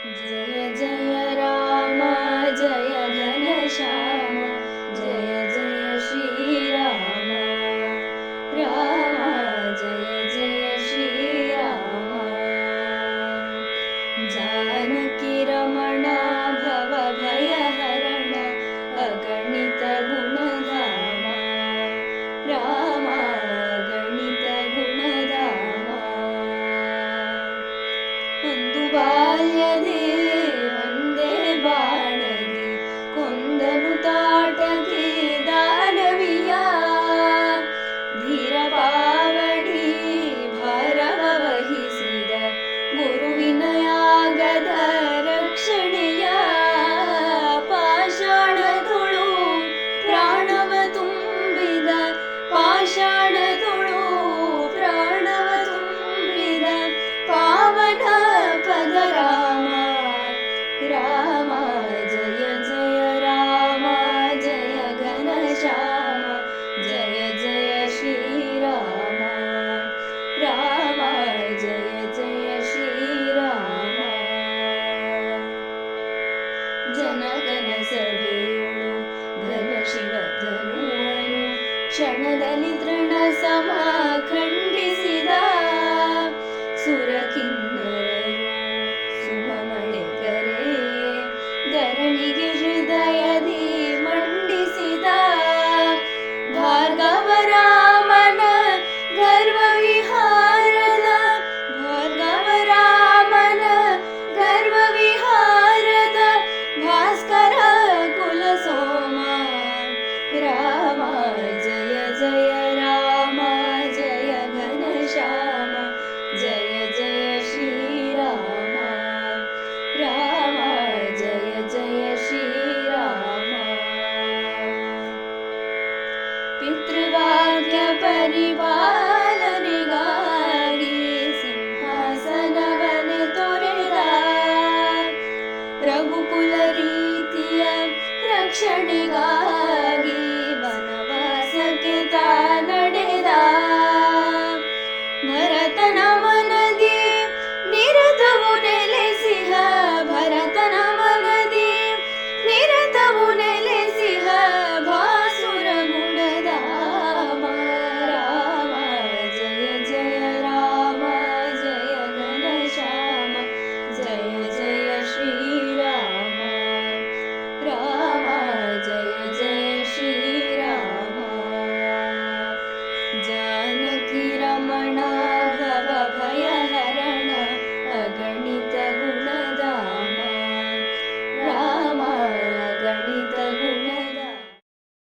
जय जय राम जय घनश्याम जय जय श्रीराम राम जय जय श्रीराम जानकी रमण भव भयहरण अगणित गुणधाम राम अगणित गुणधाम ಒಂದು ಬಾಲ್ಯದಿ ಒಂದೇ ಬಾಣದಿ ಕೊಂದನು ತಾಟಕಿ ದಾನವಿಯ ಧೀರ ಪಾವಡಿ ಭಾರವ ವಹಿಸಿದ ಗುರುವಿನ ಯಾಗದ ರಕ್ಷಣೆಯ ಪಾಷಾಣದೊಳು ಪ್ರಾಣವ ತುಂಬಿದ ಪಾಷಾಣದೊಳು ಪ್ರಾಣವ ತುಂಬಿದ ಪಾವನ ಪದ ರಾಮ ರಾಮ ಜಯ ಜಯ ರಾಮ ಜಯ ಘನಶ್ಯಾಮ ಜಯ ಜಯ ಶ್ರೀರಾಮ ರಾಮ ಜಯ ಜಯ ಶ್ರೀರಾಮ ಜನಗಣ ಸಭೆಯೊಳು ಘನ ಶಿವ ಧನುವನು ಕ್ಷಣದಲ್ಲಿ ತೃಣ ಸಮ ಖಂಡಿಸಿದ ಸುರಕಿನ್ನರರು ಸುಮಮಳೆಗರೆ ಧರಣಿಗೆ ಹೃದಯದಿ ಮಂಡಿಸಿದ ಭಾರ್ಗವರಾಮನ ಗರ್ವವಿಹಾರದ ಭಾರ್ಗವರಾಮನ ಗರ್ವವಿಹಾರದ ಭಾಸ್ಕರ ಕುಲ ಸೋಮ ರಾಮ ಜಯ ಜಯ ರಾಮ ಜಯ ಘನಶ್ಯಾಮ ಜಯ ಜಯ ಶ್ರೀರಾಮ ರಾಮ ಜಯ ಜಯ ಶ್ರೀರಾಮ ಪಿತೃವಾಕ್ಯ ಪರಿಪಾಲನೆಗಾಗಿ ಸಿಂಹಾಸನವನೆ ತೊರೆದ ರಘುಕುಲ ರೀತಿಯ ರಕ್ಷಣೆಗಾಗಿ